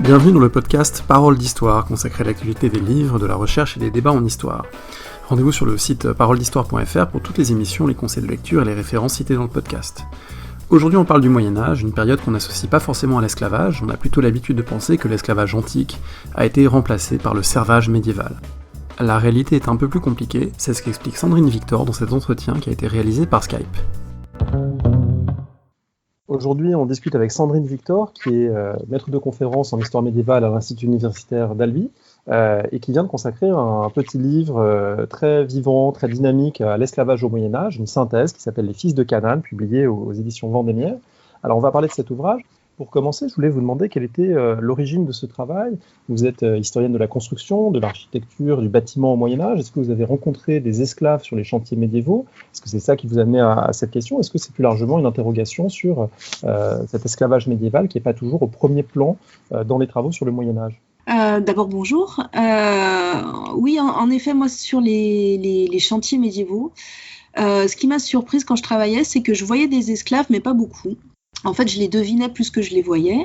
Bienvenue dans le podcast Paroles d'Histoire, consacré à l'actualité des livres, de la recherche et des débats en histoire. Rendez-vous sur le site paroledhistoire.fr pour toutes les émissions, les conseils de lecture et les références cités dans le podcast. Aujourd'hui on parle du Moyen-Âge, une période qu'on n'associe pas forcément à l'esclavage, on a plutôt l'habitude de penser que l'esclavage antique a été remplacé par le servage médiéval. La réalité est un peu plus compliquée, c'est ce qu'explique Sandrine Victor dans cet entretien qui a été réalisé par Skype. Aujourd'hui, on discute avec Sandrine Victor, qui est maître de conférence en histoire médiévale à l'Institut universitaire d'Albi, et qui vient de consacrer un petit livre très vivant, très dynamique à l'esclavage au Moyen-Âge, une synthèse qui s'appelle Les Fils de Canaan, publiée aux éditions Vendémiaire. Alors, on va parler de cet ouvrage. Pour commencer, je voulais vous demander quelle était l'origine de ce travail. Vous êtes historienne de la construction, de l'architecture, du bâtiment au Moyen-Âge. Est-ce que vous avez rencontré des esclaves sur les chantiers médiévaux? Est-ce que c'est ça qui vous a amené à cette question? Est-ce que c'est plus largement une interrogation sur cet esclavage médiéval qui n'est pas toujours au premier plan dans les travaux sur le Moyen-Âge? D'abord, bonjour. Oui, en effet, moi, sur les chantiers médiévaux, ce qui m'a surprise quand je travaillais, c'est que je voyais des esclaves, mais pas beaucoup. En fait, je les devinais plus que je les voyais.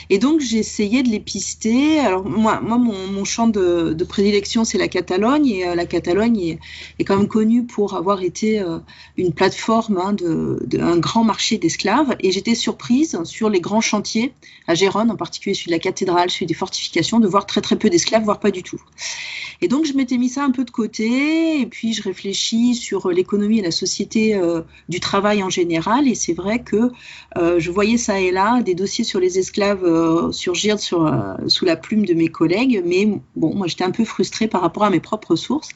Et donc, j'essayais de les pister. Alors, moi mon champ de prédilection, c'est la Catalogne. Et la Catalogne est quand même connue pour avoir été une plateforme d'un grand marché d'esclaves. Et j'étais surprise sur les grands chantiers, à Gérone, en particulier celui de la cathédrale, celui des fortifications, de voir très très peu d'esclaves, voire pas du tout. Et donc, je m'étais mis ça un peu de côté. Et puis, je réfléchis sur l'économie et la société du travail en général. Et c'est vrai que je voyais ça et là des dossiers sur les esclaves surgir sous la plume de mes collègues, mais bon, moi j'étais un peu frustrée par rapport à mes propres sources.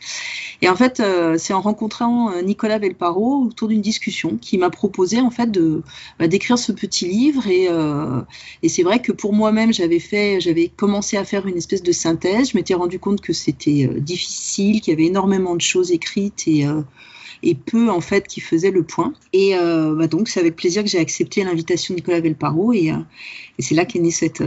Et en fait, c'est en rencontrant Nicolas Velparot autour d'une discussion qui m'a proposé en fait d'écrire ce petit livre. Et c'est vrai que pour moi-même, j'avais commencé à faire une espèce de synthèse. Je m'étais rendu compte que c'était difficile, qu'il y avait énormément de choses écrites et peu en fait qui faisaient le point. Et donc c'est avec plaisir que j'ai accepté l'invitation de Nicolas Velparot et c'est là qu'est née cette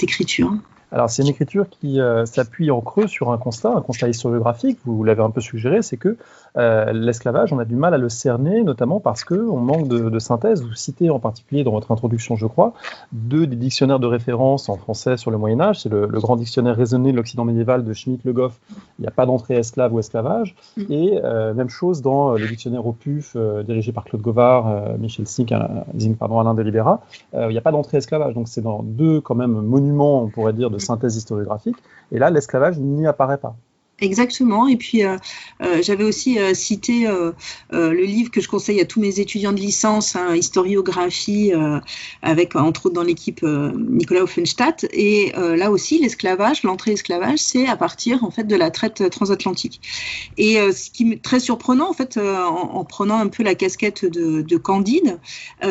écriture. Alors c'est une écriture qui s'appuie en creux sur un constat historiographique, vous l'avez un peu suggéré, c'est que l'esclavage, on a du mal à le cerner, notamment parce qu'on manque de synthèse. Vous citez en particulier dans votre introduction, je crois, deux des dictionnaires de référence en français sur le Moyen-Âge, c'est le grand dictionnaire raisonné de l'Occident médiéval de Schmitt-Le Goff, il n'y a pas d'entrée esclave ou esclavage, et même chose dans le dictionnaire au PUF dirigé par Claude Govard, Michel Zink, Alain Delibera, il n'y a pas d'entrée esclavage, donc c'est dans deux quand même monuments, on pourrait dire, de synthèse historiographique, et là l'esclavage n'y apparaît pas. Exactement, et puis j'avais aussi cité le livre que je conseille à tous mes étudiants de licence, historiographie, avec entre autres dans l'équipe Nicolas Offenstadt, et là aussi l'entrée esclavage, c'est à partir en fait de la traite transatlantique. Et ce qui est très surprenant en fait, en prenant un peu la casquette de Candide,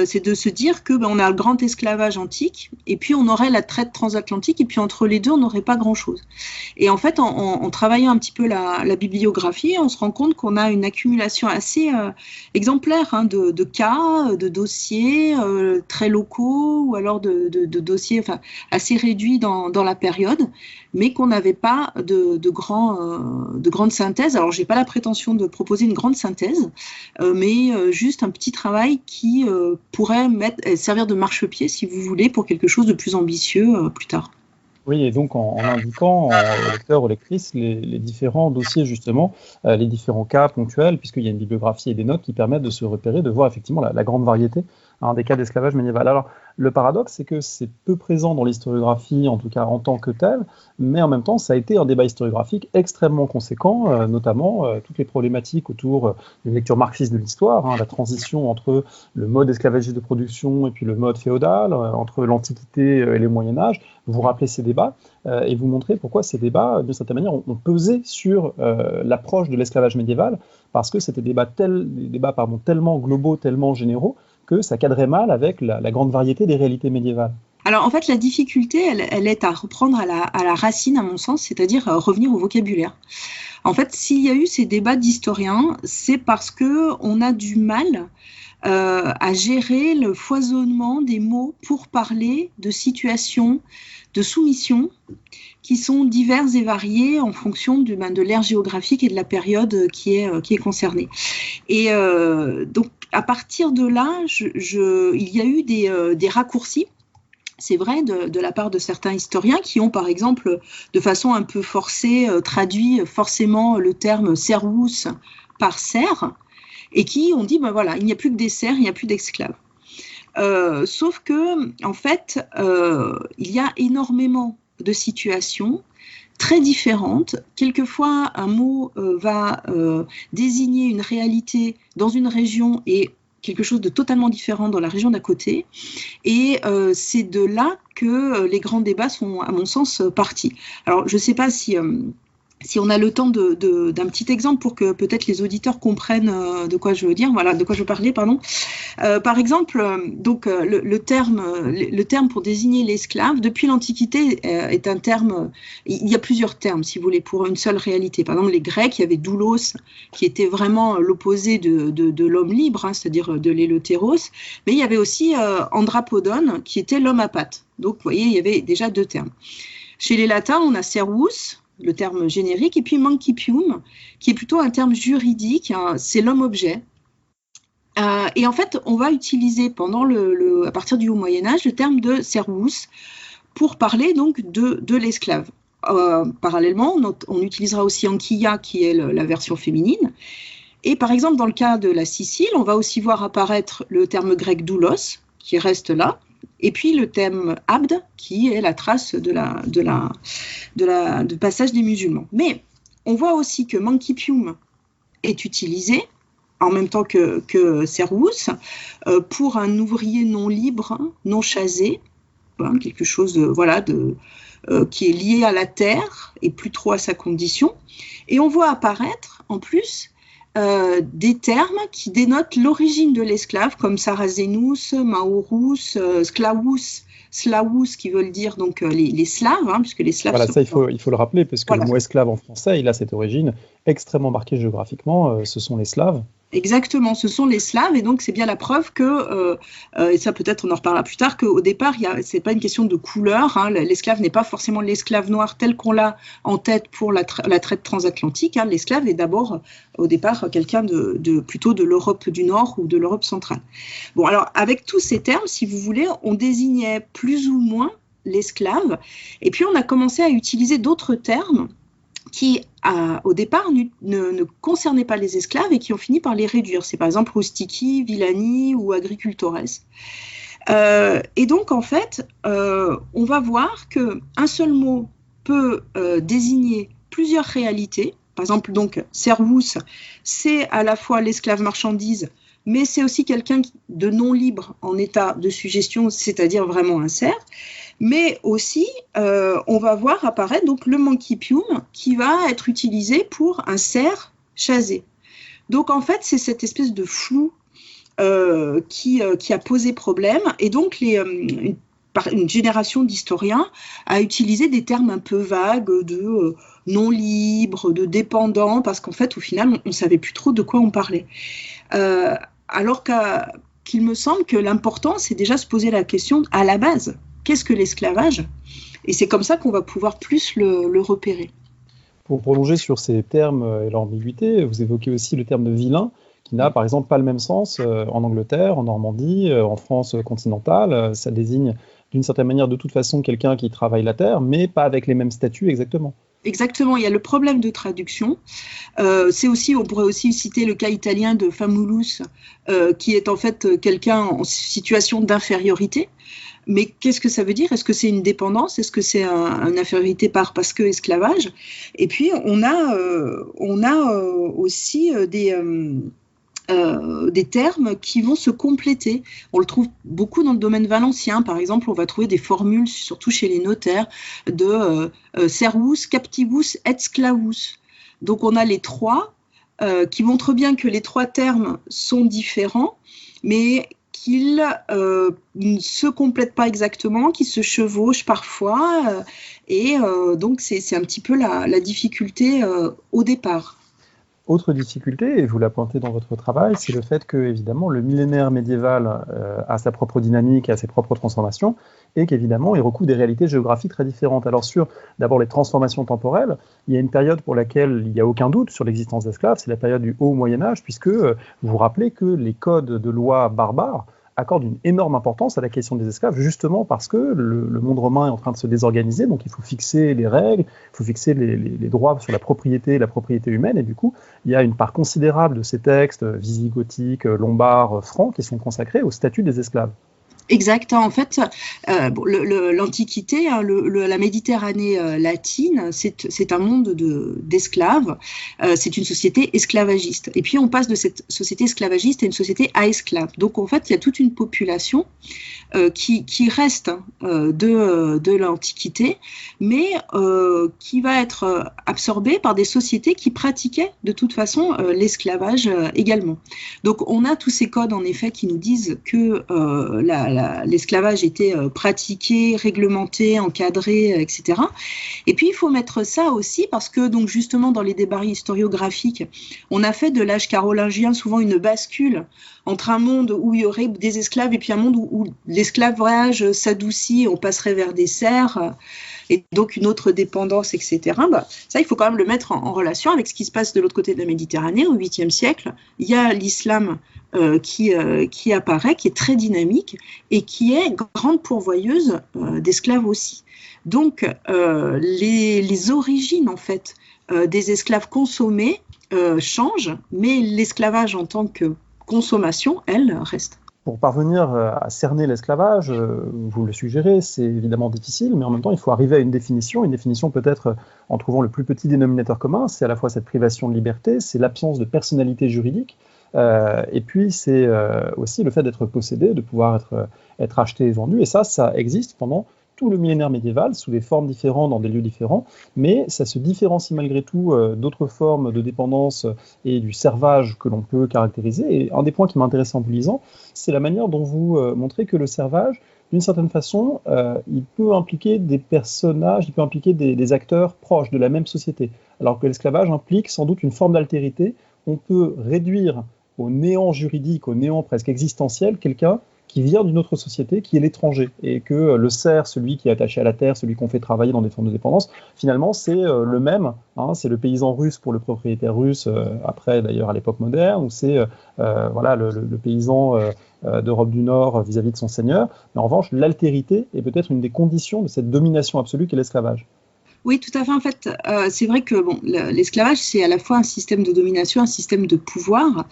c'est de se dire que on a le grand esclavage antique, et puis on aurait la traite transatlantique, et puis entre les deux on n'aurait pas grand-chose. Et en fait, en travaillant un petit peu la bibliographie, on se rend compte qu'on a une accumulation assez exemplaire de cas, de dossiers très locaux ou alors de dossiers assez réduits dans la période, mais qu'on n'avait pas de grande synthèse. Alors, je n'ai pas la prétention de proposer une grande synthèse, mais juste un petit travail qui pourrait servir de marchepied, si vous voulez, pour quelque chose de plus ambitieux plus tard. Oui, et donc en indiquant aux lecteurs, aux lectrices, les différents dossiers, justement, les différents cas ponctuels, puisqu'il y a une bibliographie et des notes qui permettent de se repérer, de voir effectivement la grande variété des cas d'esclavage médiéval. Alors, le paradoxe, c'est que c'est peu présent dans l'historiographie, en tout cas en tant que tel, mais en même temps, ça a été un débat historiographique extrêmement conséquent, notamment toutes les problématiques autour d'une lecture marxiste de l'histoire, la transition entre le mode esclavagiste de production et puis le mode féodal, entre l'Antiquité et le Moyen-Âge. Vous rappelez ces débats et vous montrez pourquoi ces débats, d'une certaine manière, ont pesé sur l'approche de l'esclavage médiéval, parce que c'était des débats tellement globaux, tellement généraux, que ça cadrait mal avec la grande variété des réalités médiévales. Alors en fait, la difficulté, elle est à reprendre à la racine, à mon sens, c'est-à-dire revenir au vocabulaire. En fait, s'il y a eu ces débats d'historiens, c'est parce qu'on a du mal à gérer le foisonnement des mots pour parler de situations de soumission qui sont diverses et variées en fonction de l'ère géographique et de la période qui est concernée. Et donc, à partir de là, il y a eu des raccourcis c'est vrai de la part de certains historiens qui ont, par exemple, de façon un peu forcée, traduit forcément le terme servus par serf, et qui ont dit, ben voilà, il n'y a plus que des serfs, il n'y a plus d'esclaves. Sauf que, en fait, il y a énormément de situations très différentes. Quelquefois, un mot va désigner une réalité dans une région et quelque chose de totalement différent dans la région d'à côté. Et c'est de là que les grands débats sont, à mon sens, partis. Alors, je ne sais pas si on a le temps d'un petit exemple pour que peut-être les auditeurs comprennent de quoi je veux dire, voilà, de quoi je veux parler, pardon. Par exemple, le terme pour désigner l'esclave, depuis l'Antiquité, est un terme, il y a plusieurs termes, si vous voulez, pour une seule réalité. Par exemple, les Grecs, il y avait doulos, qui était vraiment l'opposé de l'homme libre, hein, c'est-à-dire de l'éleuthéros, mais il y avait aussi andrapodon, qui était l'homme à pattes. Donc, vous voyez, il y avait déjà deux termes. Chez les Latins, on a servus, le terme générique, et puis mancipium, qui est plutôt un terme juridique, hein, c'est l'homme-objet. Et en fait, on va utiliser à partir du Haut Moyen-Âge le terme de servus pour parler donc de l'esclave. Parallèlement, on utilisera aussi anquilla, qui est la version féminine. Et par exemple, dans le cas de la Sicile, on va aussi voir apparaître le terme grec doulos, qui reste là, et puis le terme abd, qui est la trace de passage des musulmans. Mais on voit aussi que mancipium est utilisé en même temps que servus pour un ouvrier non libre, non chasé, hein, quelque chose qui est lié à la terre et plus trop à sa condition. Et on voit apparaître en plus des termes qui dénotent l'origine de l'esclave, comme Sarazenus, Maurus, Sclavus, Slavus, qui veulent dire donc les Slaves, hein, puisque les Slaves. Voilà, ça il faut le rappeler, parce que le mot esclave en français, il a cette origine extrêmement marquée géographiquement. Ce sont les Slaves. Exactement, ce sont les Slaves, et donc c'est bien la preuve que, et ça peut-être on en reparlera plus tard, qu'au départ, c'est pas une question de couleur, hein, l'esclave n'est pas forcément l'esclave noir tel qu'on l'a en tête pour la traite transatlantique, hein, l'esclave est d'abord, au départ, quelqu'un plutôt de l'Europe du Nord ou de l'Europe centrale. Bon, alors avec tous ces termes, si vous voulez, on désignait plus ou moins l'esclave, et puis on a commencé à utiliser d'autres termes qui, au départ, ne concernaient pas les esclaves et qui ont fini par les réduire. C'est par exemple rustici, villani ou agricultores. Et donc, en fait, on va voir qu'un seul mot peut désigner plusieurs réalités. Par exemple, donc, servus, c'est à la fois l'esclave marchandise, mais c'est aussi quelqu'un de non libre en état de suggestion, c'est-à-dire vraiment un serf. Mais aussi, on va voir apparaître donc le mancipium qui va être utilisé pour un cerf chasé. Donc en fait, c'est cette espèce de flou qui a posé problème. Et donc une génération d'historiens a utilisé des termes un peu vagues de non libre, de dépendant, parce qu'en fait, au final, on ne savait plus trop de quoi on parlait. Alors qu'il me semble que l'important, c'est déjà se poser la question à la base. Qu'est-ce que l'esclavage ? Et c'est comme ça qu'on va pouvoir plus le repérer. Pour prolonger sur ces termes et leur ambiguïté, vous évoquez aussi le terme de vilain, qui n'a par exemple pas le même sens en Angleterre, en Normandie, en France continentale. Ça désigne d'une certaine manière de toute façon quelqu'un qui travaille la terre, mais pas avec les mêmes statuts exactement. Exactement, il y a le problème de traduction. On pourrait aussi citer le cas italien de famulus, qui est en fait quelqu'un en situation d'infériorité. Mais qu'est-ce que ça veut dire ? Est-ce que c'est une dépendance ? Est-ce que c'est une infériorité parce que esclavage ? Et puis on a aussi des termes qui vont se compléter. On le trouve beaucoup dans le domaine valencien. Par exemple, on va trouver des formules, surtout chez les notaires, de servus, captivus et sclavus. Donc on a les trois qui montrent bien que les trois termes sont différents, mais qu'ils ne se complètent pas exactement, qu'ils se chevauchent parfois, donc c'est un petit peu la difficulté au départ. Autre difficulté, et vous la pointez dans votre travail, c'est le fait que, évidemment, le millénaire médiéval a sa propre dynamique, a ses propres transformations, et qu'évidemment, il recouvre des réalités géographiques très différentes. Alors sur, d'abord, les transformations temporelles, il y a une période pour laquelle il n'y a aucun doute sur l'existence d'esclaves, c'est la période du Haut Moyen-Âge, puisque vous vous rappelez que les codes de loi barbares accorde une énorme importance à la question des esclaves, justement parce que le monde romain est en train de se désorganiser, donc il faut fixer les règles, il faut fixer les droits sur la propriété humaine, et du coup, il y a une part considérable de ces textes visigothiques, lombards, francs, qui sont consacrés au statut des esclaves. Exact. En fait, l'Antiquité, la Méditerranée latine, c'est un monde d'esclaves. C'est une société esclavagiste. Et puis, on passe de cette société esclavagiste à une société à esclaves. Donc, en fait, il y a toute une population qui reste de l'Antiquité, mais qui va être absorbée par des sociétés qui pratiquaient de toute façon l'esclavage également. Donc, on a tous ces codes, en effet, qui nous disent que l'esclavage était pratiqué, réglementé, encadré, etc. Et puis, il faut mettre ça aussi parce que, donc, justement, dans les débats historiographiques, on a fait de l'âge carolingien souvent une bascule entre un monde où il y aurait des esclaves et puis un monde où l'esclavage s'adoucit, on passerait vers des serfs, et donc une autre dépendance, etc. Ça, il faut quand même le mettre en relation avec ce qui se passe de l'autre côté de la Méditerranée. Au 8e siècle, il y a l'islam qui apparaît, qui est très dynamique et qui est grande pourvoyeuse d'esclaves aussi. Donc, les origines, en fait, des esclaves consommés changent, mais l'esclavage en tant que consommation, elle, reste. Pour parvenir à cerner l'esclavage, vous le suggérez, c'est évidemment difficile, mais en même temps, il faut arriver à une définition peut-être en trouvant le plus petit dénominateur commun, c'est à la fois cette privation de liberté, c'est l'absence de personnalité juridique, et puis c'est aussi le fait d'être possédé, de pouvoir être acheté et vendu, et ça existe pendant tout le millénaire médiéval, sous des formes différentes, dans des lieux différents, mais ça se différencie malgré tout d'autres formes de dépendance et du servage que l'on peut caractériser. Et un des points qui m'intéressait en vous lisant, c'est la manière dont vous montrez que le servage, d'une certaine façon, il peut impliquer des personnages, il peut impliquer des acteurs proches de la même société, alors que l'esclavage implique sans doute une forme d'altérité. On peut réduire au néant juridique, au néant presque existentiel, quelqu'un qui vient d'une autre société, qui est l'étranger, et que le serf, celui qui est attaché à la terre, celui qu'on fait travailler dans des formes de dépendance, finalement c'est le même, hein, c'est le paysan russe pour le propriétaire russe, après d'ailleurs à l'époque moderne, ou c'est le paysan d'Europe du Nord vis-à-vis de son seigneur, mais en revanche l'altérité est peut-être une des conditions de cette domination absolue qu'est l'esclavage. Oui, tout à fait. En fait, c'est vrai que l'esclavage, c'est à la fois un système de domination, un système de pouvoir.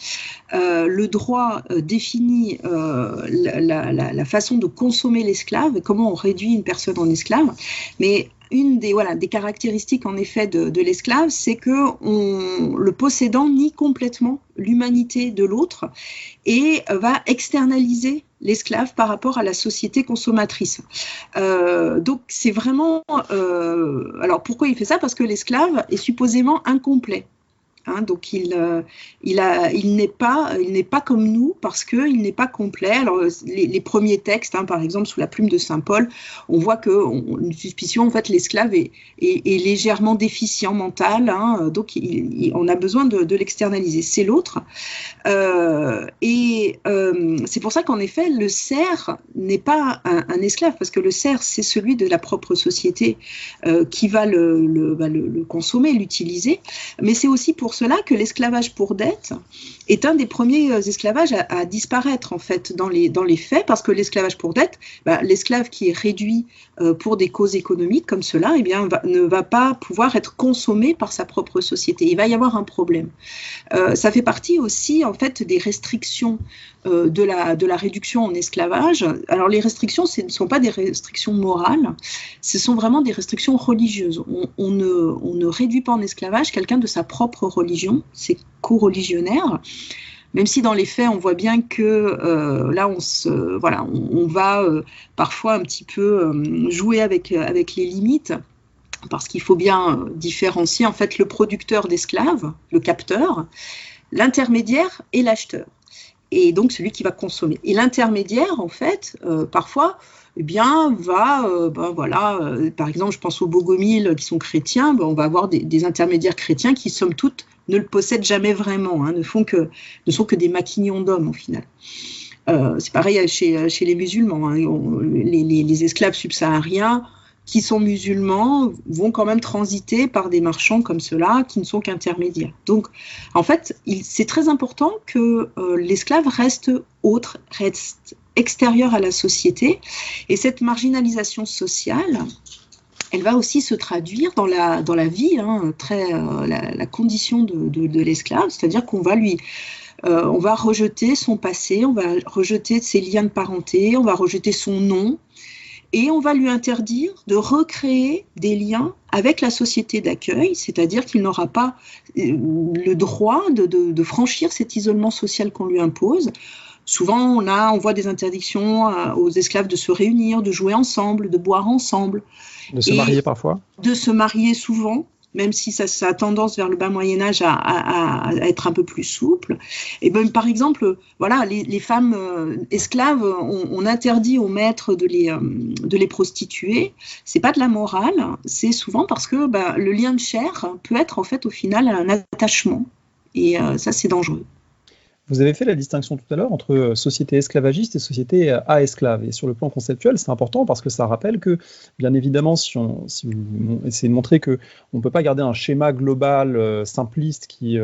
Le droit définit la façon de consommer l'esclave, comment on réduit une personne en esclave. Mais une des caractéristiques en effet de l'esclave, c'est que le possédant nie complètement l'humanité de l'autre et va externaliser l'esclave par rapport à la société consommatrice. Donc c'est vraiment... alors pourquoi il fait ça? Parce que l'esclave est supposément incomplet. Hein, donc il n'est pas comme nous parce qu'il n'est pas complet. Alors les premiers textes, par exemple sous la plume de saint Paul, on voit une suspicion en fait l'esclave est légèrement déficient mental, donc on a besoin de l'externaliser. C'est l'autre, et c'est pour ça qu'en effet le serf n'est pas un esclave parce que le serf c'est celui de la propre société qui va le consommer, l'utiliser, mais c'est aussi pour cela que l'esclavage pour dette est un des premiers esclavages à disparaître en fait dans les faits, parce que l'esclavage pour dette, l'esclave qui est réduit pour des causes économiques comme cela, ne va pas pouvoir être consommé par sa propre société. Il va y avoir un problème. Ça fait partie aussi en fait des restrictions de la réduction en esclavage. Alors les restrictions, ce ne sont pas des restrictions morales, ce sont vraiment des restrictions religieuses. On ne réduit pas en esclavage quelqu'un de sa propre religion, c'est co-religionnaire, même si dans les faits, on voit bien que là, on va parfois un petit peu jouer avec les limites, parce qu'il faut bien différencier en fait le producteur d'esclaves, le capteur, l'intermédiaire et l'acheteur. Et donc celui qui va consommer. Et l'intermédiaire, en fait, parfois, par exemple, je pense aux Bogomiles qui sont chrétiens, on va avoir des intermédiaires chrétiens qui, somme toute, ne le possèdent jamais vraiment, ne sont que des maquignons d'hommes, au final. C'est pareil chez les musulmans, les esclaves subsahariens qui sont musulmans vont quand même transiter par des marchands comme ceux-là qui ne sont qu'intermédiaires. Donc, en fait, c'est très important que l'esclave reste autre, reste extérieurs à la société. Et cette marginalisation sociale, elle va aussi se traduire dans la vie, la condition de l'esclave, c'est-à-dire qu'on va on va rejeter son passé, on va rejeter ses liens de parenté, on va rejeter son nom, et on va lui interdire de recréer des liens avec la société d'accueil, c'est-à-dire qu'il n'aura pas le droit de franchir cet isolement social qu'on lui impose. Souvent, on voit des interdictions aux esclaves de se réunir, de jouer ensemble, de boire ensemble. De se marier parfois. De se marier souvent, même si ça a tendance vers le bas Moyen-Âge à être un peu plus souple. Et ben, par exemple, voilà, les femmes esclaves, on interdit aux maîtres de les prostituer. C'est pas de la morale, c'est souvent parce que le lien de chair peut être en fait au final un attachement. Et ça, c'est dangereux. Vous avez fait la distinction tout à l'heure entre société esclavagiste et société à esclaves. Et sur le plan conceptuel, c'est important parce que ça rappelle que, bien évidemment, si vous essayez de montrer qu'on ne peut pas garder un schéma global simpliste qui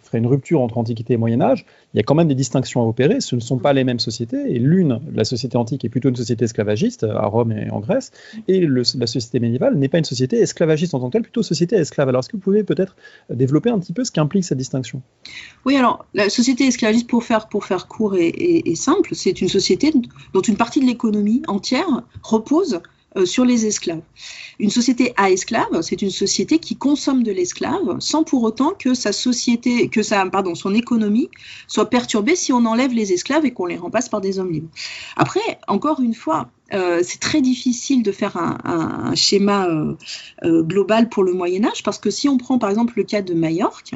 ferait une rupture entre Antiquité et Moyen-Âge, il y a quand même des distinctions à opérer. Ce ne sont pas les mêmes sociétés. Et la société antique, est plutôt une société esclavagiste, à Rome et en Grèce. Et la société médiévale n'est pas une société esclavagiste en tant que telle, plutôt société à esclaves. Alors, est-ce que vous pouvez peut-être développer un petit peu ce qu'implique cette distinction ? Oui, alors, la société esclavagiste, pour faire court et simple, c'est une société dont une partie de l'économie entière repose sur les esclaves. Une société à esclaves, c'est une société qui consomme de l'esclave sans pour autant que son économie soit perturbée si on enlève les esclaves et qu'on les remplace par des hommes libres. Après, encore une fois, c'est très difficile de faire un schéma global pour le Moyen-Âge parce que si on prend par exemple le cas de Majorque,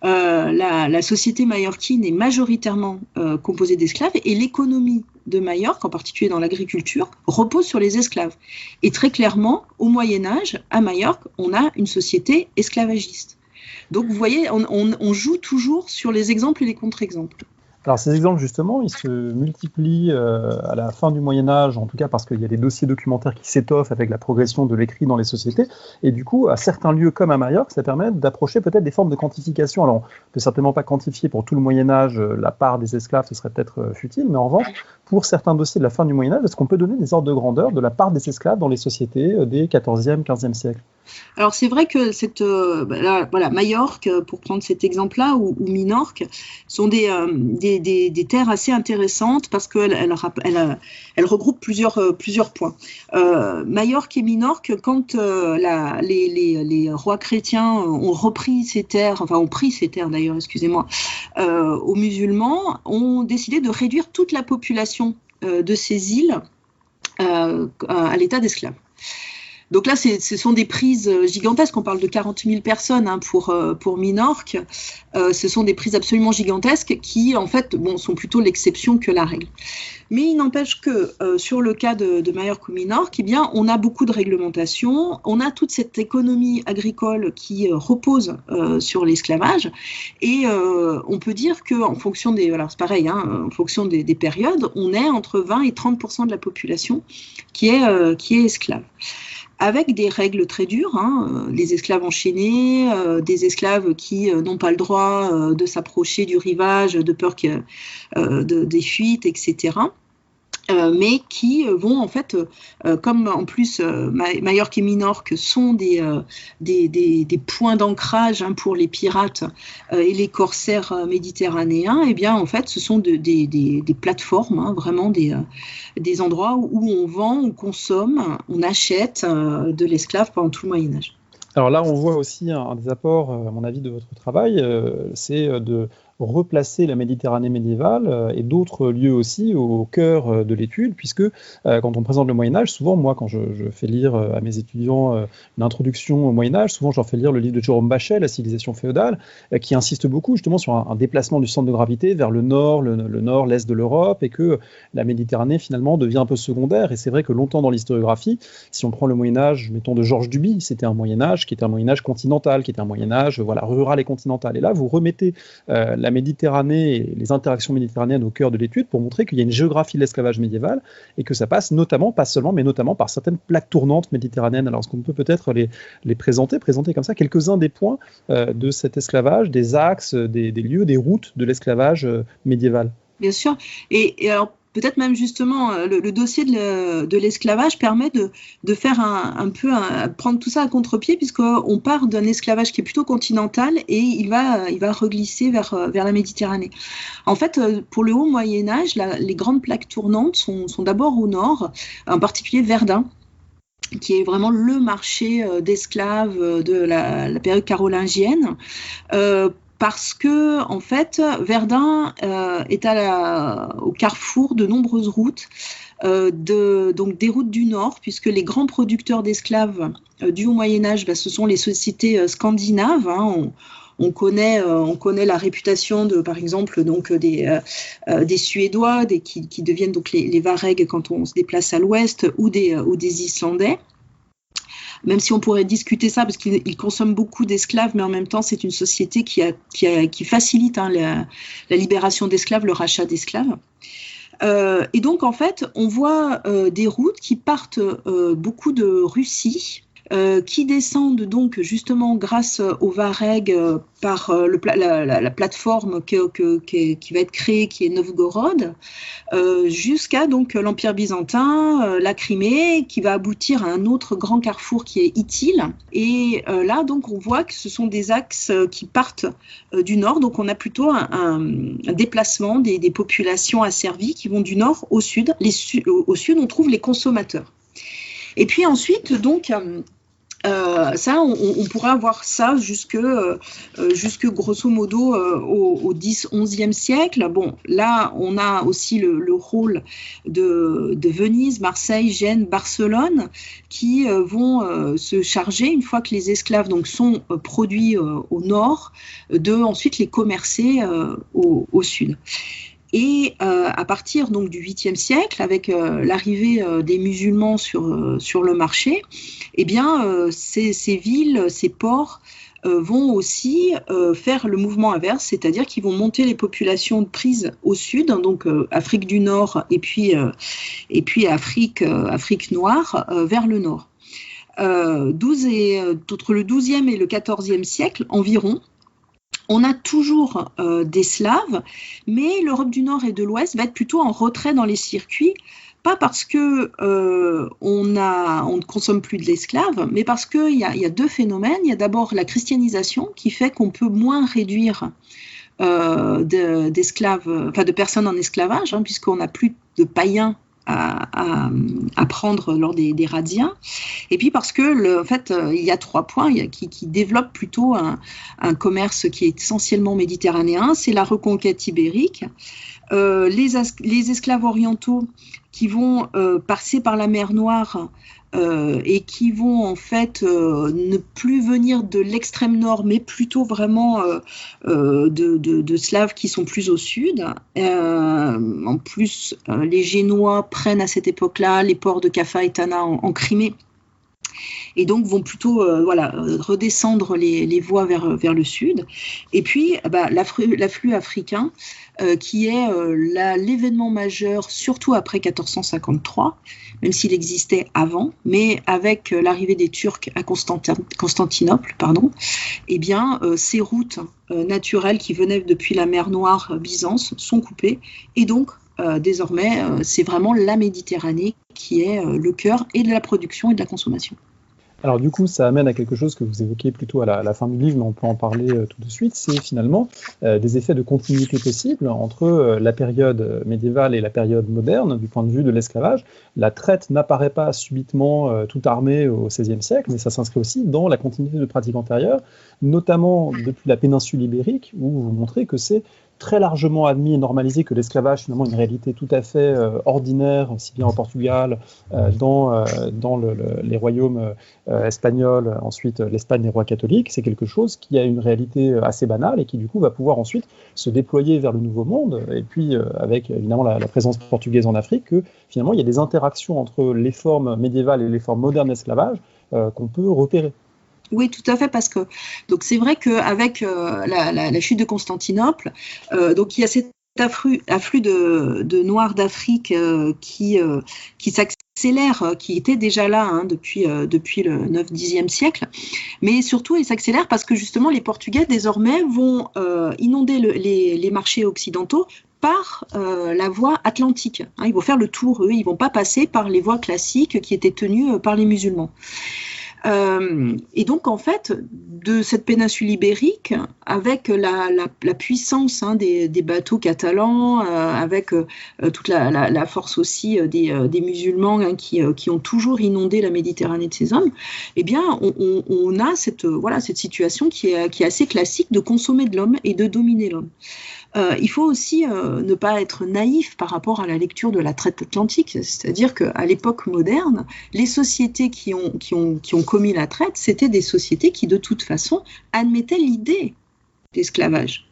la société majorquine est majoritairement composée d'esclaves et l'économie de Majorque, en particulier dans l'agriculture, repose sur les esclaves. Et très clairement, au Moyen-Âge, à Majorque, on a une société esclavagiste. Donc vous voyez, on joue toujours sur les exemples et les contre-exemples. Alors ces exemples justement, ils se multiplient à la fin du Moyen-Âge, en tout cas parce qu'il y a des dossiers documentaires qui s'étoffent avec la progression de l'écrit dans les sociétés, et du coup à certains lieux comme à Majorque, ça permet d'approcher peut-être des formes de quantification. Alors on ne peut certainement pas quantifier pour tout le Moyen-Âge la part des esclaves, ce serait peut-être futile, mais en revanche, pour certains dossiers de la fin du Moyen-Âge, est-ce qu'on peut donner des ordres de grandeur de la part des esclaves dans les sociétés des 14e, 15e siècles ? Alors c'est vrai que Majorque, pour prendre cet exemple-là, ou Minorque, sont des terres assez intéressantes parce qu'elles regroupent plusieurs points. Majorque et Minorque, quand les rois chrétiens ont repris ces terres, enfin ont pris ces terres d'ailleurs, excusez-moi, aux musulmans, ont décidé de réduire toute la population de ces îles à l'état d'esclaves. Donc là, ce sont des prises gigantesques. On parle de 40 000 personnes pour Minorque. Ce sont des prises absolument gigantesques qui, en fait, sont plutôt l'exception que la règle. Mais il n'empêche que sur le cas de Majorque ou Minorque, eh bien, on a beaucoup de réglementations. On a toute cette économie agricole qui repose sur l'esclavage. Et on peut dire qu'en fonction c'est pareil, en fonction des périodes, on est entre 20 et 30% de la population qui est esclave. Avec des règles très dures, les esclaves enchaînés, des esclaves qui n'ont pas le droit de s'approcher du rivage de peur des fuites, etc. Mais qui vont en fait, comme en plus Majorque et Minorque sont des points d'ancrage pour les pirates et les corsaires méditerranéens, et bien en fait ce sont des plateformes, vraiment des endroits où on vend, on consomme, on achète de l'esclave pendant tout le Moyen-Âge. Alors là, on voit aussi un des apports, à mon avis, de votre travail, c'est de replacer la Méditerranée médiévale et d'autres lieux aussi au cœur de l'étude, puisque quand on présente le Moyen-Âge, souvent, moi, quand je fais lire à mes étudiants une introduction au Moyen-Âge, souvent je leur fais lire le livre de Jérôme Bachet, La civilisation féodale, qui insiste beaucoup justement sur un déplacement du centre de gravité vers le nord, l'est de l'Europe, et que la Méditerranée, finalement, devient un peu secondaire. Et c'est vrai que longtemps dans l'historiographie, si on prend le Moyen-Âge, mettons de Georges Duby, c'était un Moyen-Âge qui était un Moyen-Âge continental, qui était un Moyen-Âge rural et continental. Et là, vous remettez la Méditerranée et les interactions méditerranéennes au cœur de l'étude pour montrer qu'il y a une géographie de l'esclavage médiéval et que ça passe notamment, pas seulement, mais notamment par certaines plaques tournantes méditerranéennes. Alors, est-ce qu'on peut peut-être les présenter comme ça quelques-uns des points de cet esclavage, des axes, des lieux, des routes de l'esclavage médiéval ? Bien sûr. Et alors, peut-être même justement le dossier de l'esclavage permet de faire prendre tout ça à contre-pied, puisqu'on part d'un esclavage qui est plutôt continental et il va reglisser vers la Méditerranée. En fait, pour le haut Moyen-Âge, les grandes plaques tournantes sont d'abord au nord, en particulier Verdun, qui est vraiment le marché d'esclaves de la période carolingienne. Parce que, en fait, Verdun est au carrefour de nombreuses routes, donc des routes du Nord, puisque les grands producteurs d'esclaves du Haut Moyen-Âge, ce sont les sociétés scandinaves. On connaît la réputation par exemple, donc des Suédois, qui deviennent donc les Varegs quand on se déplace à l'ouest, ou des Islandais. Même si on pourrait discuter ça, parce qu'ils consomment beaucoup d'esclaves, mais en même temps, c'est une société qui facilite la libération d'esclaves, le rachat d'esclaves. Et donc, en fait, on voit des routes qui partent beaucoup de Russie, qui descendent donc justement grâce aux Varegs par la plateforme qui va être créée, qui est Novgorod, jusqu'à donc l'Empire byzantin, la Crimée, qui va aboutir à un autre grand carrefour qui est Ityl. Et là, donc, on voit que ce sont des axes qui partent du nord. Donc, on a plutôt un déplacement des populations asservies qui vont du nord au sud. Au sud, on trouve les consommateurs. Et puis ensuite, donc, ça, on pourrait avoir ça jusque grosso modo au 10-11e siècle. Bon, là, on a aussi le rôle de Venise, Marseille, Gênes, Barcelone, qui vont se charger, une fois que les esclaves donc, sont produits au nord, de ensuite les commercer au sud. Et à partir donc du 8e siècle, avec l'arrivée des musulmans sur le marché, eh bien, ces villes, ces ports vont aussi faire le mouvement inverse, c'est-à-dire qu'ils vont monter les populations prises au sud, donc Afrique du Nord et puis Afrique noire, vers le nord. Entre le 12e et le 14e siècle environ, on a toujours des Slaves, mais l'Europe du Nord et de l'Ouest va être plutôt en retrait dans les circuits, pas parce que on ne consomme plus de l'esclave, mais parce qu'il y a deux phénomènes. Il y a d'abord la christianisation qui fait qu'on peut moins réduire d'esclaves, enfin de personnes en esclavage, puisqu'on n'a plus de païens à prendre lors des razzias. Et puis parce que en fait, il y a 3 points qui développent plutôt un commerce qui est essentiellement méditerranéen. C'est la reconquête ibérique, les esclaves orientaux qui vont passer par la mer Noire et qui vont en fait ne plus venir de l'extrême nord, mais plutôt vraiment de Slaves qui sont plus au sud. En plus, les Génois prennent à cette époque-là les ports de Caffa et Tana en Crimée, et donc vont plutôt redescendre les voies vers le sud. Et puis l'afflux africain, qui est l'événement majeur, surtout après 1453, même s'il existait avant, mais avec l'arrivée des Turcs à Constantinople, eh bien, ces routes naturelles qui venaient depuis la mer Noire, Byzance, sont coupées, et donc désormais, c'est vraiment la Méditerranée qui est le cœur et de la production et de la consommation. Alors du coup, ça amène à quelque chose que vous évoquiez plutôt à la fin du livre, mais on peut en parler tout de suite, c'est finalement des effets de continuité possibles entre la période médiévale et la période moderne, du point de vue de l'esclavage. La traite n'apparaît pas subitement toute armée au XVIe siècle, mais ça s'inscrit aussi dans la continuité de pratiques antérieures, notamment depuis la péninsule ibérique, où vous montrez que c'est très largement admis et normalisé que l'esclavage, finalement, est une réalité tout à fait ordinaire, aussi bien au Portugal, dans les royaumes espagnols, ensuite l'Espagne des rois catholiques. C'est quelque chose qui a une réalité assez banale et qui, du coup, va pouvoir ensuite se déployer vers le Nouveau Monde. Et puis, avec évidemment la présence portugaise en Afrique, que finalement, il y a des interactions entre les formes médiévales et les formes modernes d'esclavage qu'on peut repérer. Oui, tout à fait, parce que donc c'est vrai qu'avec la chute de Constantinople, donc il y a cet afflux de Noirs d'Afrique qui s'accèdent s'accélère, qui était déjà là depuis le 9-10e siècle, mais surtout il s'accélère parce que justement les Portugais désormais vont inonder les marchés occidentaux par la voie atlantique. Ils vont faire le tour, eux, ils vont pas passer par les voies classiques qui étaient tenues par les musulmans. Et donc, en fait, de cette péninsule ibérique, avec la puissance des bateaux catalans, avec toute la force aussi des musulmans qui ont toujours inondé la Méditerranée de ces hommes, eh bien, on a cette situation qui est assez classique de consommer de l'homme et de dominer l'homme. Il faut aussi ne pas être naïf par rapport à la lecture de la traite atlantique, c'est-à-dire qu'à l'époque moderne, les sociétés qui ont commis la traite, c'était des sociétés qui, de toute façon, admettaient l'idée d'esclavage.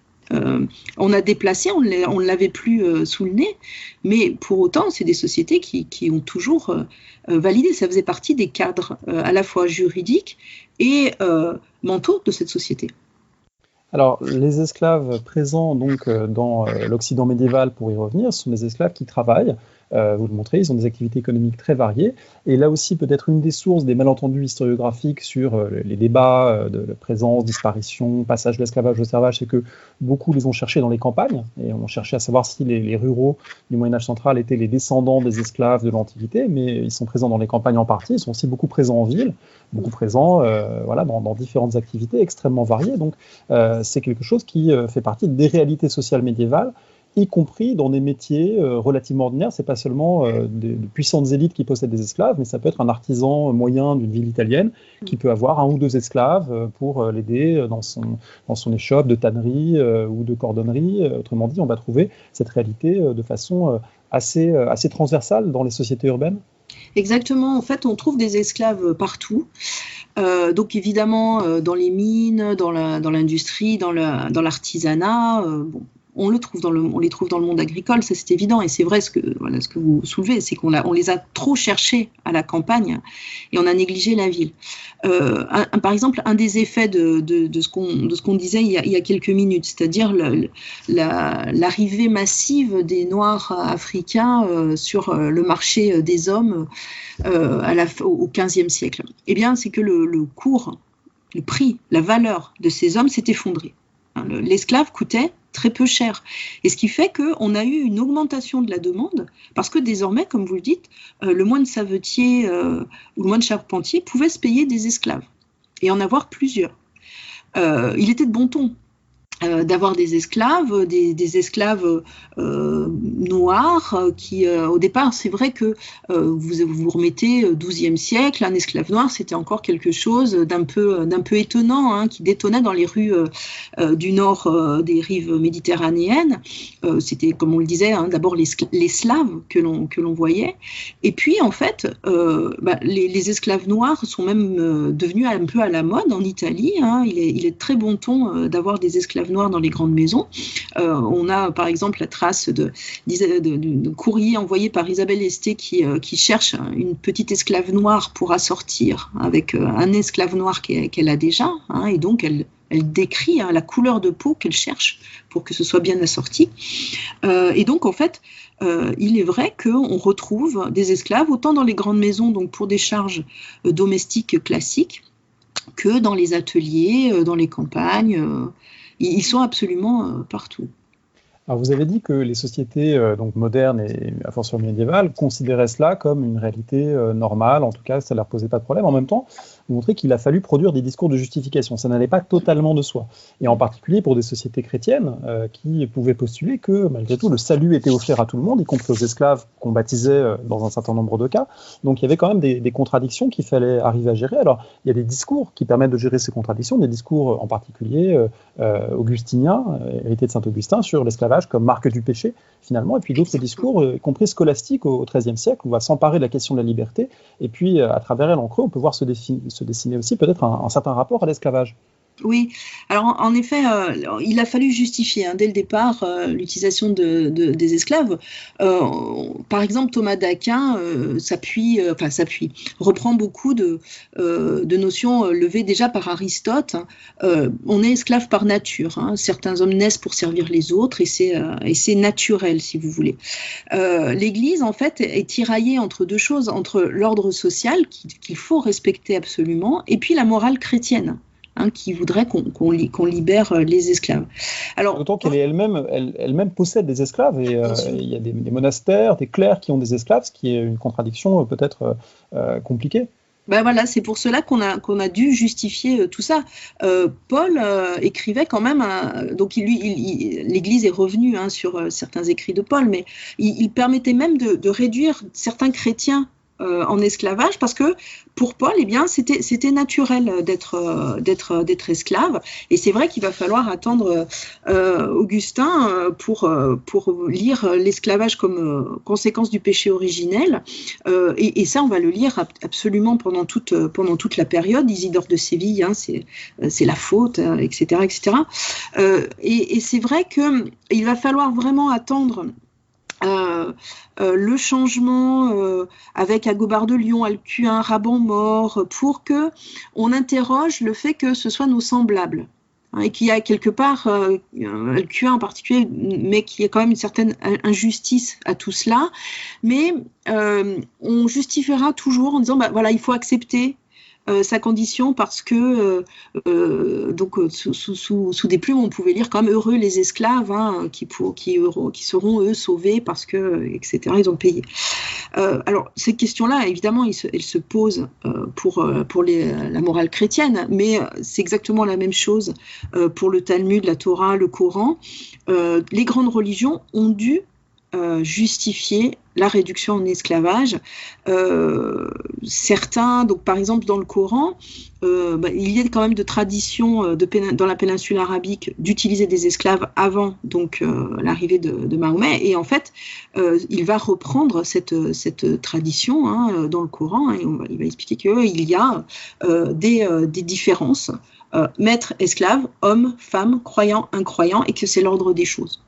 On a déplacé, on ne l'avait plus sous le nez, mais pour autant, c'est des sociétés qui ont toujours validé. Ça faisait partie des cadres à la fois juridiques et mentaux de cette société. Alors, les esclaves présents donc dans l'Occident médiéval, pour y revenir, ce sont des esclaves qui travaillent. Vous le montrez, ils ont des activités économiques très variées. Et là aussi, peut-être une des sources des malentendus historiographiques sur les débats de la présence, disparition, passage de l'esclavage au servage, c'est que beaucoup les ont cherchés dans les campagnes et ont cherché à savoir si les ruraux du Moyen-Âge central étaient les descendants des esclaves de l'Antiquité, mais ils sont présents dans les campagnes en partie, ils sont aussi beaucoup présents en ville, beaucoup présents dans différentes activités extrêmement variées. Donc, c'est quelque chose qui fait partie des réalités sociales médiévales, y compris dans des métiers relativement ordinaires. C'est pas seulement de puissantes élites qui possèdent des esclaves, mais ça peut être un artisan moyen d'une ville italienne qui peut avoir 1 ou 2 esclaves pour l'aider dans son échoppe de tannerie ou de cordonnerie. Autrement dit, on va trouver cette réalité de façon assez transversale dans les sociétés urbaines. Exactement, en fait, on trouve des esclaves partout. Donc évidemment, dans les mines, dans l'industrie, dans l'artisanat, on les trouve dans le monde agricole, ça c'est évident, et c'est vrai ce que vous soulevez, c'est qu'on les a trop cherchés à la campagne et on a négligé la ville. Par exemple, un des effets de ce qu'on disait il y a quelques minutes, c'est-à-dire l'arrivée massive des Noirs africains sur le marché des hommes au XVe siècle. Eh bien, c'est que le cours, le prix, la valeur de ces hommes s'est effondré. L'esclave coûtait très peu cher. Et ce qui fait qu'on a eu une augmentation de la demande, parce que désormais, comme vous le dites, le moine savetier ou le moine charpentier pouvait se payer des esclaves et en avoir plusieurs. Il était de bon ton d'avoir des esclaves, des esclaves noirs qui, au départ, c'est vrai que vous remettez au XIIe siècle, un esclave noir, c'était encore quelque chose d'un peu étonnant, qui détonnait dans les rues du nord des rives méditerranéennes. C'était, comme on le disait, d'abord les Slaves que l'on voyait. Et puis, en fait, les esclaves noirs sont même devenus un peu à la mode en Italie. Il est très bon ton d'avoir des esclaves noirs dans les grandes maisons. On a par exemple la trace de courrier envoyé par Isabelle Estée qui cherche une petite esclave noire pour assortir avec un esclave noir qu'elle a déjà, et donc elle décrit la couleur de peau qu'elle cherche pour que ce soit bien assorti. Et donc en fait, il est vrai qu'on retrouve des esclaves autant dans les grandes maisons, donc pour des charges domestiques classiques, que dans les ateliers, dans les campagnes. Ils sont absolument partout. Alors vous avez dit que les sociétés donc modernes et à fortiori médiévales considéraient cela comme une réalité normale, en tout cas ça ne leur posait pas de problème. En même temps, vous montrez qu'il a fallu produire des discours de justification, ça n'allait pas totalement de soi. Et en particulier pour des sociétés chrétiennes qui pouvaient postuler que malgré tout le salut était offert à tout le monde, y compris aux esclaves qu'on baptisait dans un certain nombre de cas. Donc il y avait quand même des contradictions qu'il fallait arriver à gérer. Alors il y a des discours qui permettent de gérer ces contradictions, des discours en particulier augustiniens, hérités de Saint-Augustin, sur l'esclavage comme marque du péché, finalement, et puis d'autres discours, y compris scolastiques au XIIIe siècle, où on va s'emparer de la question de la liberté, et puis à travers elle, en creux, on peut voir se dessiner aussi peut-être un certain rapport à l'esclavage. Oui, alors en effet, il a fallu justifier dès le départ l'utilisation des esclaves. Par exemple, Thomas d'Aquin reprend beaucoup de notions levées déjà par Aristote. On est esclave par nature. Certains hommes naissent pour servir les autres et c'est naturel, si vous voulez. L'Église, en fait, est tiraillée entre deux choses, entre l'ordre social qu'il faut respecter absolument et puis la morale chrétienne. Qui voudrait qu'on libère les esclaves. Alors, d'autant qu'elle elle-même possède des esclaves, et il y a des monastères, des clercs qui ont des esclaves, ce qui est une contradiction peut-être compliquée. Ben voilà, c'est pour cela qu'on a dû justifier tout ça. Paul écrivait quand même, donc l'Église est revenue sur certains écrits de Paul, mais il permettait même de réduire certains chrétiens en esclavage, parce que pour Paul, eh bien, c'était naturel d'être esclave. Et c'est vrai qu'il va falloir attendre Augustin pour lire l'esclavage comme conséquence du péché originel. Et ça, on va le lire absolument pendant toute la période. Isidore de Séville, c'est la faute, etc., etc. Et c'est vrai qu'il va falloir vraiment attendre le changement avec Agobard de Lyon, Alcuin, Raban-Mort, pour que on interroge le fait que ce soit nos semblables. Et qu'il y a quelque part, Alcuin en particulier, mais qu'il y a quand même une certaine injustice à tout cela. Mais on justifiera toujours en disant, voilà, il faut accepter sa condition, parce que sous des plumes on pouvait lire comme heureux les esclaves qui seront eux sauvés parce que etc. ils ont payé. Alors cette question-là évidemment elle se pose pour la morale chrétienne, mais c'est exactement la même chose pour le Talmud, la Torah, le Coran. Les grandes religions ont dû justifier la réduction en esclavage. Certains, donc par exemple dans le Coran, il y a quand même de tradition dans la péninsule arabique d'utiliser des esclaves avant donc l'arrivée de Mahomet, et en fait il va reprendre cette tradition dans le Coran, et il va expliquer qu'il y a des différences, maître, esclave, homme, femme, croyant, incroyant, et que c'est l'ordre des choses.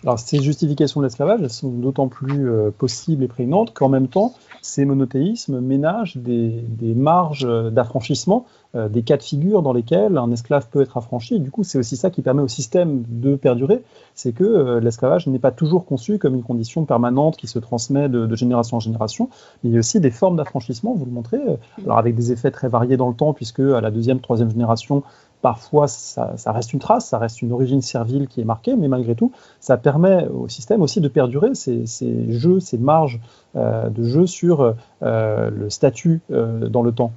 Alors, ces justifications de l'esclavage, elles sont d'autant plus possibles et prégnantes qu'en même temps, ces monothéismes ménagent des marges d'affranchissement, des cas de figure dans lesquels un esclave peut être affranchi. Et du coup, c'est aussi ça qui permet au système de perdurer, c'est que l'esclavage n'est pas toujours conçu comme une condition permanente qui se transmet de génération en génération. Mais il y a aussi des formes d'affranchissement, vous le montrez, alors avec des effets très variés dans le temps, puisque à la deuxième, troisième génération, parfois, ça reste une trace, ça reste une origine servile qui est marquée, mais malgré tout, ça permet au système aussi de perdurer ces jeux, ces marges de jeu sur le statut dans le temps.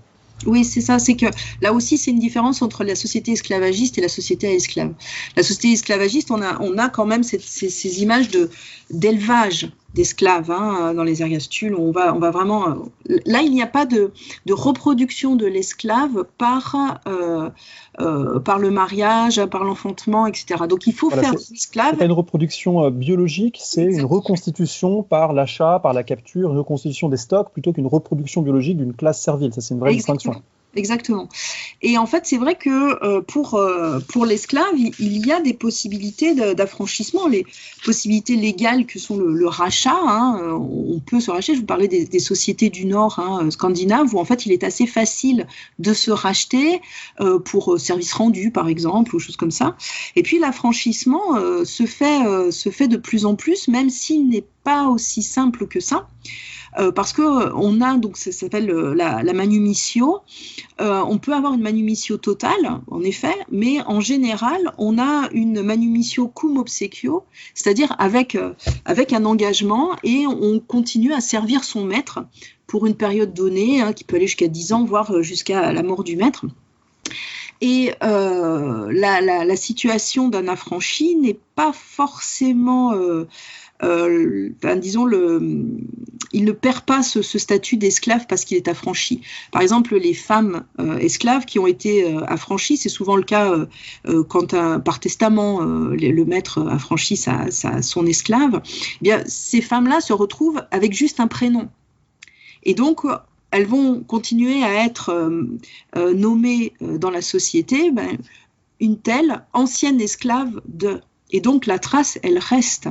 Oui, c'est ça. C'est que là aussi, c'est une différence entre la société esclavagiste et la société à esclaves. La société esclavagiste, on a quand même ces images d'élevage d'esclaves dans les ergastules. On va vraiment. Là, il n'y a pas de reproduction de l'esclave par le mariage, par l'enfantement, etc. Donc, il faut faire l'esclave. C'est pas une reproduction biologique, c'est une reconstitution par l'achat, par la capture, une reconstitution des stocks plutôt qu'une reproduction biologique d'une classe servile. Ça, c'est une vraie distinction. Exactement. Et en fait, c'est vrai que pour l'esclave, il y a des possibilités d'affranchissement, les possibilités légales que sont le rachat. On peut se racheter. Je vous parlais des sociétés du Nord scandinaves, où en fait, il est assez facile de se racheter pour services rendus, par exemple, ou choses comme ça. Et puis, l'affranchissement se fait de plus en plus, même s'il n'est pas aussi simple que ça. Parce que on a, donc ça s'appelle la manumissio, on peut avoir une manumissio totale, en effet, mais en général, on a une manumissio cum obsequio, c'est-à-dire avec un engagement, et on continue à servir son maître pour une période donnée, qui peut aller jusqu'à 10 ans, voire jusqu'à la mort du maître. Et la situation d'un affranchi n'est pas forcément... disons, il ne perd pas ce statut d'esclave parce qu'il est affranchi. Par exemple, les femmes esclaves qui ont été affranchies, c'est souvent le cas quand par testament le maître affranchit son esclave, eh bien, ces femmes-là se retrouvent avec juste un prénom. Et donc, elles vont continuer à être nommées dans la société, une telle ancienne esclave de. Et donc la trace, elle reste,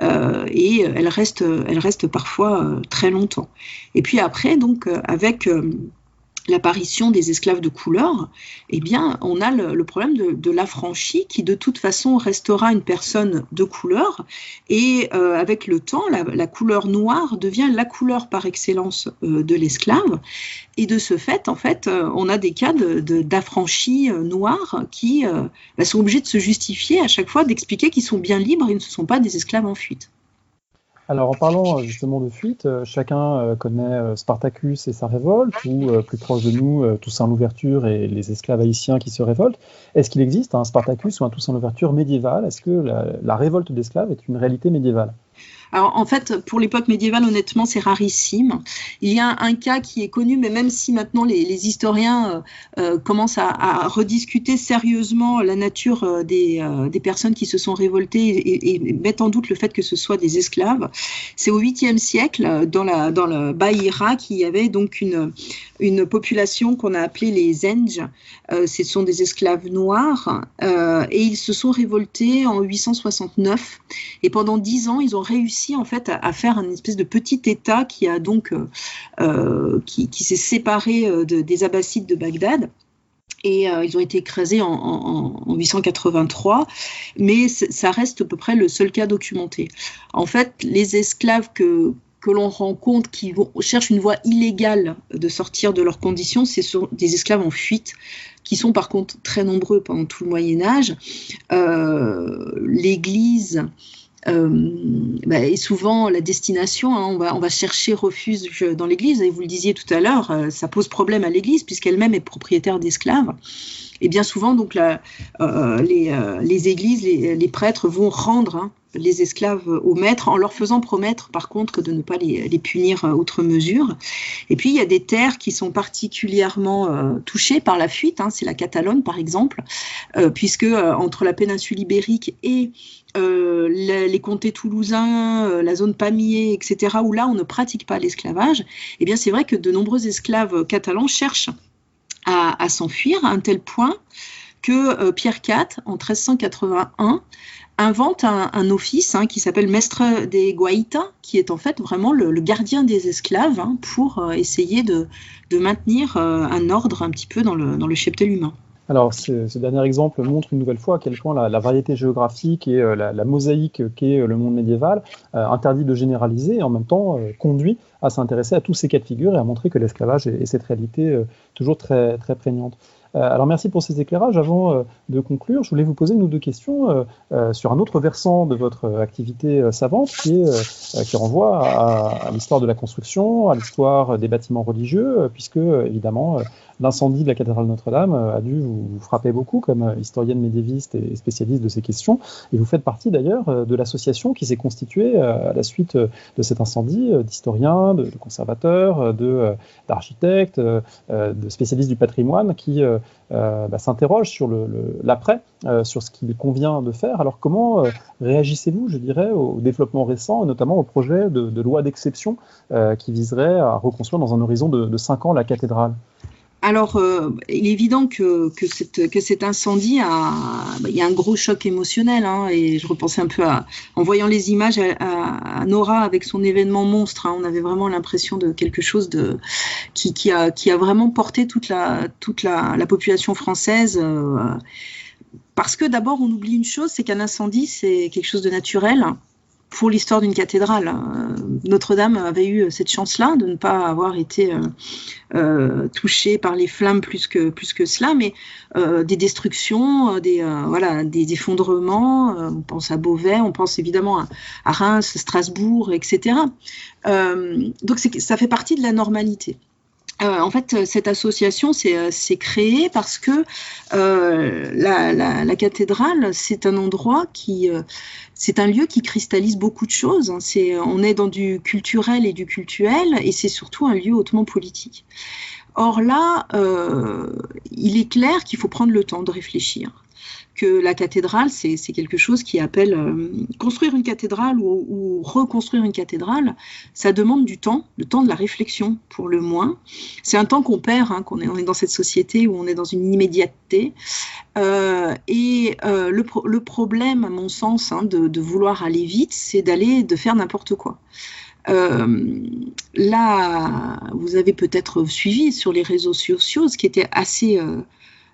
et elle reste parfois très longtemps. Et puis après, donc avec l'apparition des esclaves de couleur, eh bien, on a le problème de l'affranchi qui, de toute façon, restera une personne de couleur. Et avec le temps, la couleur noire devient la couleur par excellence de l'esclave. Et de ce fait, en fait, on a des cas d'affranchis noirs qui sont obligés de se justifier à chaque fois, d'expliquer qu'ils sont bien libres et ne sont pas des esclaves en fuite. Alors, en parlant justement de fuite, chacun connaît Spartacus et sa révolte, ou plus proche de nous, Toussaint Louverture et les esclaves haïtiens qui se révoltent. Est-ce qu'il existe un Spartacus ou un Toussaint Louverture médiéval? Est-ce que la révolte d'esclaves est une réalité médiévale? Alors, en fait, pour l'époque médiévale, honnêtement, c'est rarissime. Il y a un cas qui est connu, mais même si maintenant les historiens commencent à rediscuter sérieusement la nature des personnes qui se sont révoltées et mettent en doute le fait que ce soit des esclaves, c'est au 8e siècle, dans le Bahira, qu'il y avait donc une population qu'on a appelée les Zenj. Ce sont des esclaves noirs, et ils se sont révoltés en 869. Et pendant 10 ans, ils ont réussi en fait à faire une espèce de petit État qui a donc qui s'est séparé des Abbassides de Bagdad. Et ils ont été écrasés en 883, mais ça reste à peu près le seul cas documenté. En fait, les esclaves que l'on rencontre qui cherchent une voie illégale de sortir de leurs conditions, c'est des esclaves en fuite, qui sont par contre très nombreux pendant tout le Moyen-Âge. L'Église est souvent la destination, hein. On va chercher refuge dans l'Église, et vous le disiez tout à l'heure, ça pose problème à l'Église puisqu'elle-même est propriétaire d'esclaves. Et bien souvent, donc, les églises, les prêtres vont rendre les esclaves aux maîtres en leur faisant promettre, par contre, de ne pas les punir outre mesure. Et puis, il y a des terres qui sont particulièrement touchées par la fuite. C'est la Catalogne, par exemple, puisque entre la péninsule ibérique et les comtés toulousains, la zone Pamiers, etc., où là, on ne pratique pas l'esclavage, eh bien, c'est vrai que de nombreux esclaves catalans cherchent à s'enfuir, à un tel point que Pierre IV, en 1381, invente un office qui s'appelle Mestre des Guaita, qui est en fait vraiment le gardien des esclaves, pour essayer de maintenir un ordre un petit peu dans le cheptel humain. Alors, ce dernier exemple montre une nouvelle fois à quel point la variété géographique et la mosaïque qu'est le monde médiéval interdit de généraliser et en même temps conduit à s'intéresser à tous ces cas de figure et à montrer que l'esclavage est cette réalité toujours très, très prégnante. Alors merci pour ces éclairages. Avant de conclure, je voulais vous poser une ou deux questions sur un autre versant de votre activité savante qui renvoie à l'histoire de la construction, à l'histoire des bâtiments religieux, puisque évidemment l'incendie de la cathédrale Notre-Dame a dû vous frapper beaucoup comme historienne médiéviste et spécialiste de ces questions. Et vous faites partie d'ailleurs de l'association qui s'est constituée à la suite de cet incendie, d'historiens, de conservateurs, d'architectes, de spécialistes du patrimoine qui s'interrogent sur l'après, sur ce qu'il convient de faire. Alors comment réagissez-vous, je dirais, au développement récent, et notamment au projet de loi d'exception qui viserait à reconstruire dans un horizon de 5 ans la cathédrale? Alors, il est évident que cet incendie il y a un gros choc émotionnel, et je repensais un peu en voyant les images à Nora avec son événement monstre, on avait vraiment l'impression de quelque chose qui a vraiment porté toute la population française. Parce que d'abord, on oublie une chose, c'est qu'un incendie, c'est quelque chose de naturel. Pour l'histoire d'une cathédrale, Notre-Dame avait eu cette chance-là de ne pas avoir été touchée par les flammes plus que cela, mais des destructions, des effondrements. On pense à Beauvais, on pense évidemment à Reims, Strasbourg, etc. Donc ça fait partie de la normalité. En fait, cette association s'est créée parce que la cathédrale, c'est un endroit c'est un lieu qui cristallise beaucoup de choses. On est dans du culturel et du cultuel, et c'est surtout un lieu hautement politique. Or là, il est clair qu'il faut prendre le temps de réfléchir. que la cathédrale, c'est quelque chose qui appelle construire une cathédrale ou reconstruire une cathédrale, ça demande du temps, le temps de la réflexion pour le moins. C'est un temps qu'on perd, on est dans cette société où on est dans une immédiateté. Le problème, à mon sens, de vouloir aller vite, c'est de faire n'importe quoi. Là, vous avez peut-être suivi sur les réseaux sociaux, ce qui était assez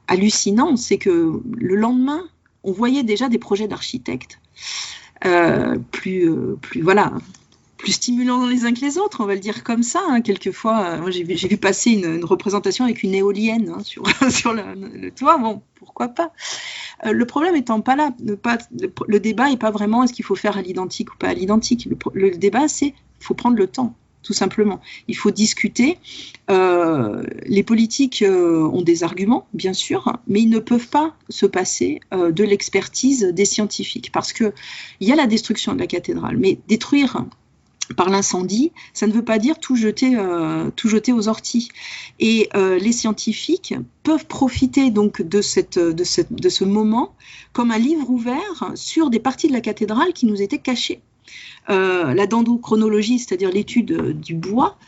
hallucinant, c'est que le lendemain, on voyait déjà des projets d'architectes plus stimulants les uns que les autres, on va le dire comme ça. Quelquefois, moi j'ai vu passer une représentation avec une éolienne sur le toit. Bon, pourquoi pas. Le problème étant pas là, le débat n'est pas vraiment est-ce qu'il faut faire à l'identique ou pas à l'identique. Le débat, c'est il faut prendre le temps, tout simplement. Il faut discuter. Les politiques ont des arguments, bien sûr, mais ils ne peuvent pas se passer de l'expertise des scientifiques, parce qu'il y a la destruction de la cathédrale, mais détruire par l'incendie, ça ne veut pas dire tout jeter aux orties. Et les scientifiques peuvent profiter donc de ce moment comme un livre ouvert sur des parties de la cathédrale qui nous étaient cachées. La dendrochronologie, c'est-à-dire l'étude du bois,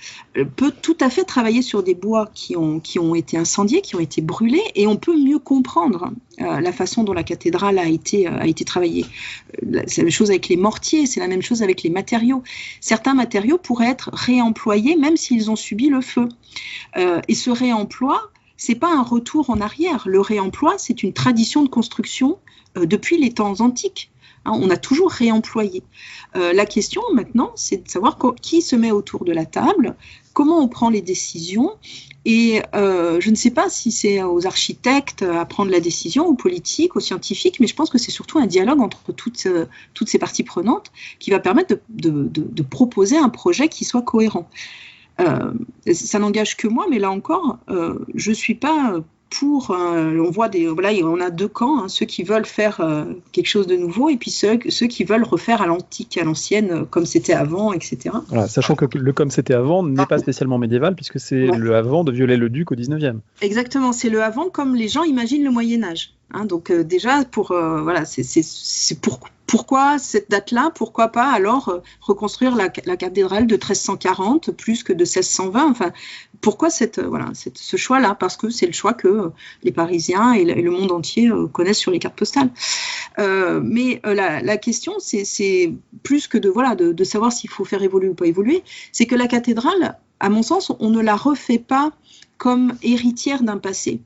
peut tout à fait travailler sur des bois qui ont été incendiés, qui ont été brûlés, et on peut mieux comprendre la façon dont la cathédrale a été travaillée. C'est la même chose avec les mortiers, c'est la même chose avec les matériaux. Certains matériaux pourraient être réemployés même s'ils ont subi le feu. Et ce réemploi, c'est pas un retour en arrière. Le réemploi, c'est une tradition de construction depuis les temps antiques. On a toujours réemployé. La question maintenant, c'est de savoir qui se met autour de la table, comment on prend les décisions. Et je ne sais pas si c'est aux architectes à prendre la décision, aux politiques, aux scientifiques, mais je pense que c'est surtout un dialogue entre toutes ces parties prenantes qui va permettre de proposer un projet qui soit cohérent. Ça n'engage que moi, mais là encore, je ne suis pas pour. On a deux camps, ceux qui veulent faire quelque chose de nouveau, et puis ceux qui veulent refaire à l'antique, à l'ancienne, comme c'était avant, etc. Voilà, sachant que le comme c'était avant n'est pas spécialement médiéval, puisque c'est le avant de Viollet-le-Duc au 19e. Exactement, c'est le avant comme les gens imaginent le Moyen-Âge. Donc déjà, pourquoi cette date-là? Pourquoi pas alors reconstruire la cathédrale de 1340 plus que de 1620? Enfin, pourquoi ce choix-là? Parce que c'est le choix que les Parisiens et le monde entier connaissent sur les cartes postales. Mais la question, c'est plus que de savoir s'il faut faire évoluer ou pas évoluer. C'est que la cathédrale, à mon sens, on ne la refait pas comme héritière d'un passé.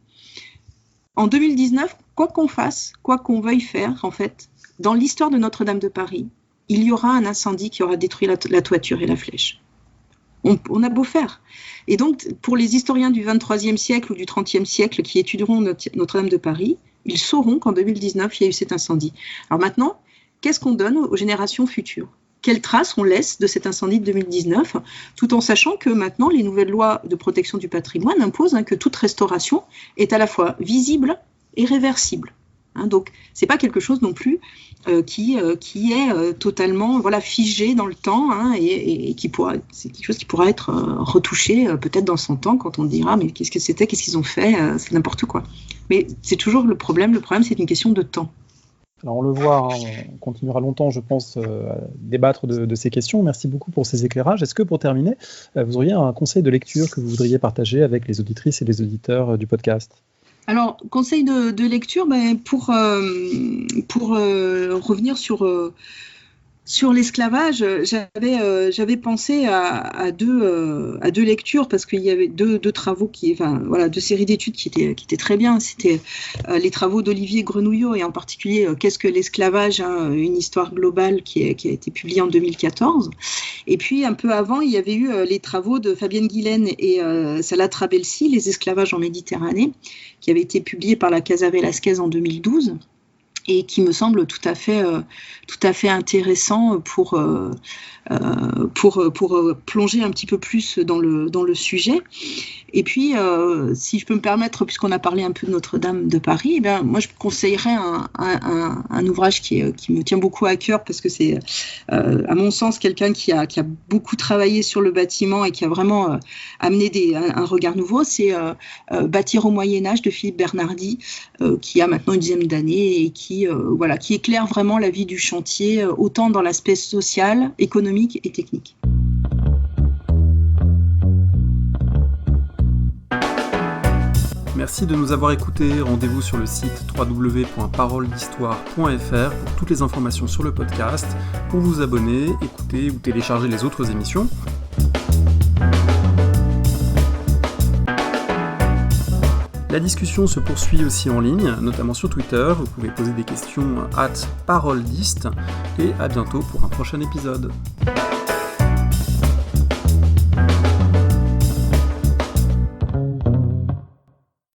En 2019, quoi qu'on fasse, quoi qu'on veuille faire, en fait, dans l'histoire de Notre-Dame de Paris, il y aura un incendie qui aura détruit la toiture et la flèche. On a beau faire. Et donc, pour les historiens du XXIIIe siècle ou du XXXe siècle qui étudieront Notre-Dame de Paris, ils sauront qu'en 2019, il y a eu cet incendie. Alors maintenant, qu'est-ce qu'on donne aux générations futures ? Quelles traces on laisse de cet incendie de 2019, tout en sachant que maintenant, les nouvelles lois de protection du patrimoine imposent que toute restauration est à la fois visible et réversible. Donc, ce n'est pas quelque chose non plus qui est totalement figé dans le temps, et c'est quelque chose qui pourra être retouché peut-être dans 100 ans quand on dira mais qu'est-ce que c'était, qu'est-ce qu'ils ont fait, c'est n'importe quoi. Mais c'est toujours le problème c'est une question de temps. Alors on le voit, on continuera longtemps, je pense, à débattre de ces questions. Merci beaucoup pour ces éclairages. Est-ce que pour terminer, vous auriez un conseil de lecture que vous voudriez partager avec les auditrices et les auditeurs du podcast ? Alors, conseil de lecture, pour revenir sur l'esclavage, j'avais pensé à deux lectures, parce qu'il y avait deux travaux deux séries d'études qui étaient très bien. C'était les travaux d'Olivier Grenouillot, et en particulier Qu'est-ce que l'esclavage, une histoire globale qui a été publiée en 2014. Et puis un peu avant, il y avait eu les travaux de Fabienne Guilaine et Salah Trabelsi, Les esclavages en Méditerranée, qui avaient été publiés par la Casa Velasquez en 2012. et qui me semble tout à fait intéressant pour plonger un petit peu plus dans le sujet. Et puis, si je peux me permettre, puisqu'on a parlé un peu de Notre-Dame de Paris, moi je conseillerais un ouvrage qui me tient beaucoup à cœur, parce que c'est, à mon sens, quelqu'un qui a beaucoup travaillé sur le bâtiment et qui a vraiment amené un regard nouveau. C'est Bâtir au Moyen-Âge de Philippe Bernardi, qui a maintenant une dizaine d'années et qui éclaire vraiment la vie du chantier, autant dans l'aspect social, économique et technique. Merci de nous avoir écoutés. Rendez-vous sur le site www.paroledhistoire.fr pour toutes les informations sur le podcast, pour vous abonner, écouter ou télécharger les autres émissions. La discussion se poursuit aussi en ligne, notamment sur Twitter. Vous pouvez poser des questions @paroledist et à bientôt pour un prochain épisode.